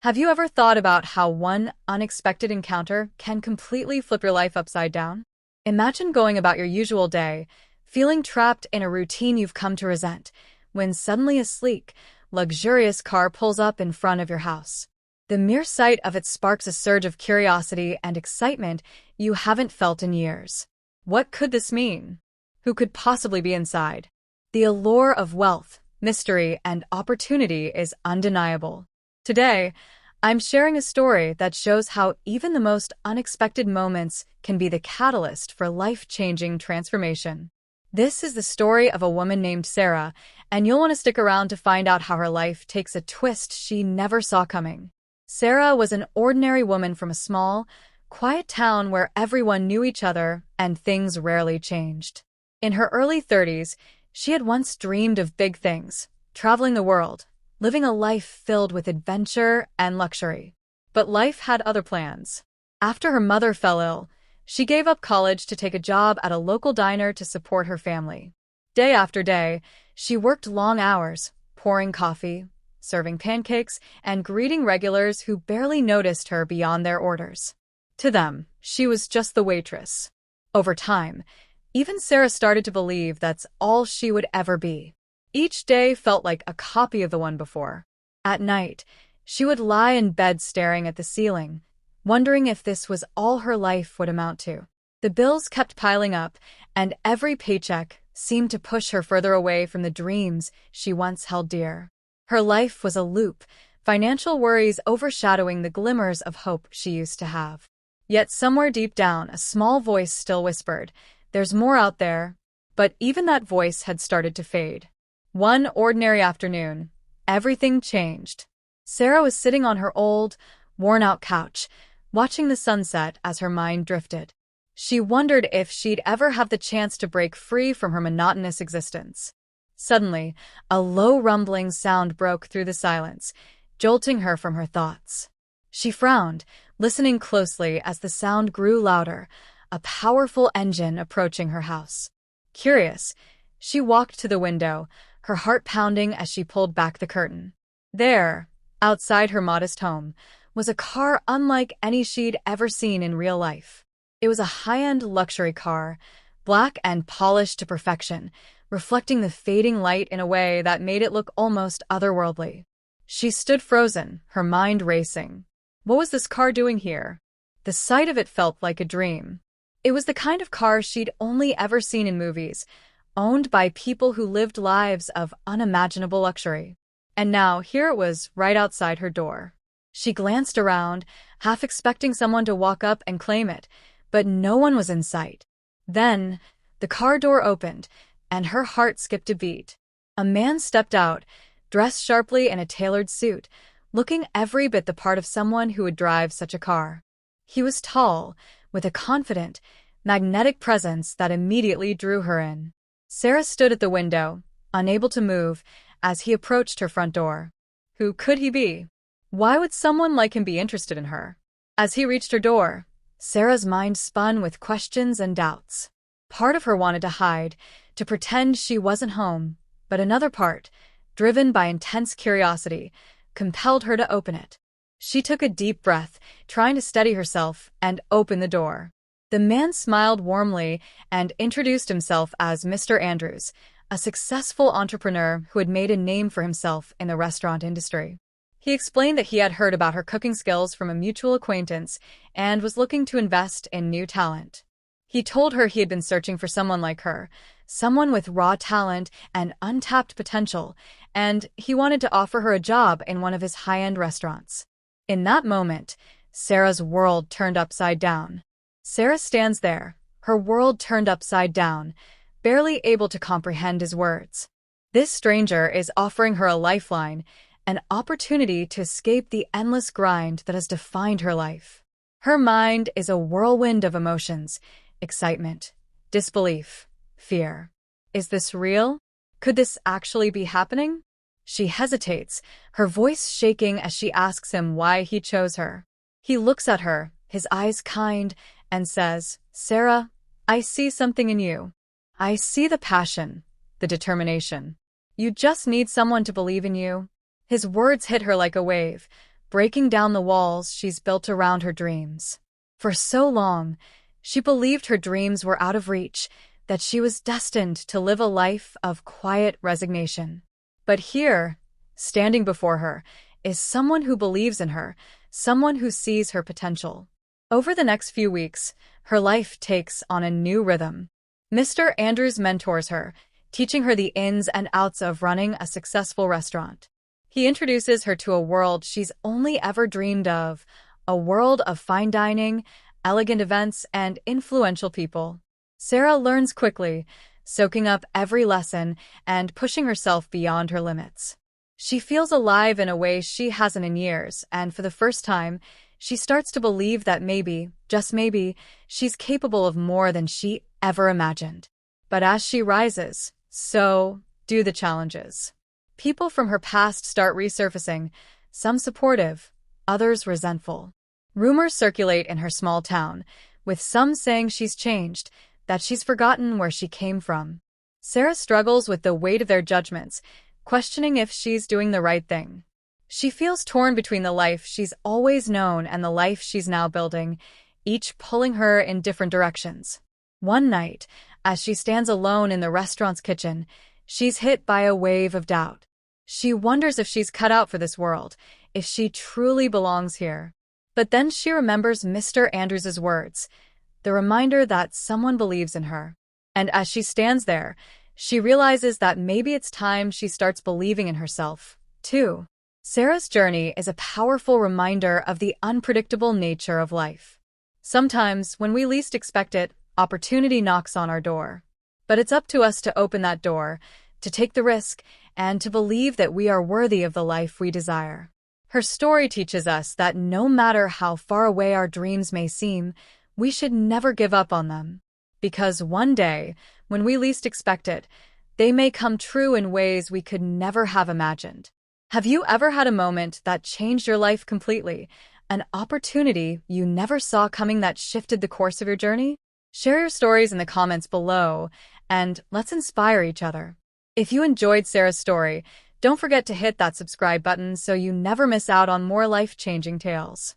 Have you ever thought about how one unexpected encounter can completely flip your life upside down? Imagine going about your usual day, feeling trapped in a routine you've come to resent, when suddenly a sleek, luxurious car pulls up in front of your house. The mere sight of it sparks a surge of curiosity and excitement you haven't felt in years. What could this mean? Who could possibly be inside? The allure of wealth, mystery, and opportunity is undeniable. Today, I'm sharing a story that shows how even the most unexpected moments can be the catalyst for life-changing transformation. This is the story of a woman named Sarah, and you'll want to stick around to find out how her life takes a twist she never saw coming. Sarah was an ordinary woman from a small, quiet town where everyone knew each other and things rarely changed. In her early 30s, she had once dreamed of big things, traveling the world, living a life filled with adventure and luxury. But life had other plans. After her mother fell ill, she gave up college to take a job at a local diner to support her family. Day after day, she worked long hours, pouring coffee, serving pancakes, and greeting regulars who barely noticed her beyond their orders. To them, she was just the waitress. Over time, even Sarah started to believe that's all she would ever be. Each day felt like a copy of the one before. At night, she would lie in bed staring at the ceiling, wondering if this was all her life would amount to. The bills kept piling up, and every paycheck seemed to push her further away from the dreams she once held dear. Her life was a loop, financial worries overshadowing the glimmers of hope she used to have. Yet somewhere deep down, a small voice still whispered, "There's more out there." But even that voice had started to fade. One ordinary afternoon, everything changed. Sarah was sitting on her old, worn-out couch, watching the sunset as her mind drifted. She wondered if she'd ever have the chance to break free from her monotonous existence. Suddenly, a low rumbling sound broke through the silence, jolting her from her thoughts. She frowned, listening closely as the sound grew louder, a powerful engine approaching her house. Curious, she walked to the window, her heart pounding as she pulled back the curtain. There, outside her modest home, was a car unlike any she'd ever seen in real life. It was a high-end luxury car, black and polished to perfection, reflecting the fading light in a way that made it look almost otherworldly. She stood frozen, her mind racing. What was this car doing here? The sight of it felt like a dream. It was the kind of car she'd only ever seen in movies, owned by people who lived lives of unimaginable luxury. And now, here it was, right outside her door. She glanced around, half expecting someone to walk up and claim it, but no one was in sight. Then, the car door opened, and her heart skipped a beat. A man stepped out, dressed sharply in a tailored suit, looking every bit the part of someone who would drive such a car. He was tall, with a confident, magnetic presence that immediately drew her in. Sarah stood at the window, unable to move, as he approached her front door. Who could he be? Why would someone like him be interested in her? As he reached her door, Sarah's mind spun with questions and doubts. Part of her wanted to hide, to pretend she wasn't home, but another part, driven by intense curiosity, compelled her to open it. She took a deep breath, trying to steady herself, and opened the door. The man smiled warmly and introduced himself as Mr. Andrews, a successful entrepreneur who had made a name for himself in the restaurant industry. He explained that he had heard about her cooking skills from a mutual acquaintance and was looking to invest in new talent. He told her he had been searching for someone like her, someone with raw talent and untapped potential, and he wanted to offer her a job in one of his high-end restaurants. In that moment, Sarah's world turned upside down. Sarah stands there, her world turned upside down, barely able to comprehend his words. This stranger is offering her a lifeline, an opportunity to escape the endless grind that has defined her life. Her mind is a whirlwind of emotions, excitement, disbelief, fear. Is this real? Could this actually be happening? She hesitates, her voice shaking as she asks him why he chose her. He looks at her, his eyes kind, and says, "Sarah, I see something in you. I see the passion, the determination. You just need someone to believe in you." His words hit her like a wave, breaking down the walls she's built around her dreams. For so long, she believed her dreams were out of reach, that she was destined to live a life of quiet resignation. But here, standing before her, is someone who believes in her, someone who sees her potential. Over the next few weeks, her life takes on a new rhythm. Mr. Andrews mentors her, teaching her the ins and outs of running a successful restaurant. He introduces her to a world she's only ever dreamed of, a world of fine dining, elegant events, and influential people. Sarah learns quickly, soaking up every lesson and pushing herself beyond her limits. She feels alive in a way she hasn't in years, and for the first time, she starts to believe that maybe, just maybe, she's capable of more than she ever imagined. But as she rises, so do the challenges. People from her past start resurfacing, some supportive, others resentful. Rumors circulate in her small town, with some saying she's changed, that she's forgotten where she came from. Sarah struggles with the weight of their judgments, questioning if she's doing the right thing. She feels torn between the life she's always known and the life she's now building, each pulling her in different directions. One night, as she stands alone in the restaurant's kitchen, she's hit by a wave of doubt. She wonders if she's cut out for this world, if she truly belongs here. But then she remembers Mr. Andrews' words, the reminder that someone believes in her. And as she stands there, she realizes that maybe it's time she starts believing in herself, too. Sarah's journey is a powerful reminder of the unpredictable nature of life. Sometimes, when we least expect it, opportunity knocks on our door. But it's up to us to open that door, to take the risk, and to believe that we are worthy of the life we desire. Her story teaches us that no matter how far away our dreams may seem, we should never give up on them. Because one day, when we least expect it, they may come true in ways we could never have imagined. Have you ever had a moment that changed your life completely? An opportunity you never saw coming that shifted the course of your journey? Share your stories in the comments below, and let's inspire each other. If you enjoyed Sarah's story, don't forget to hit that subscribe button so you never miss out on more life-changing tales.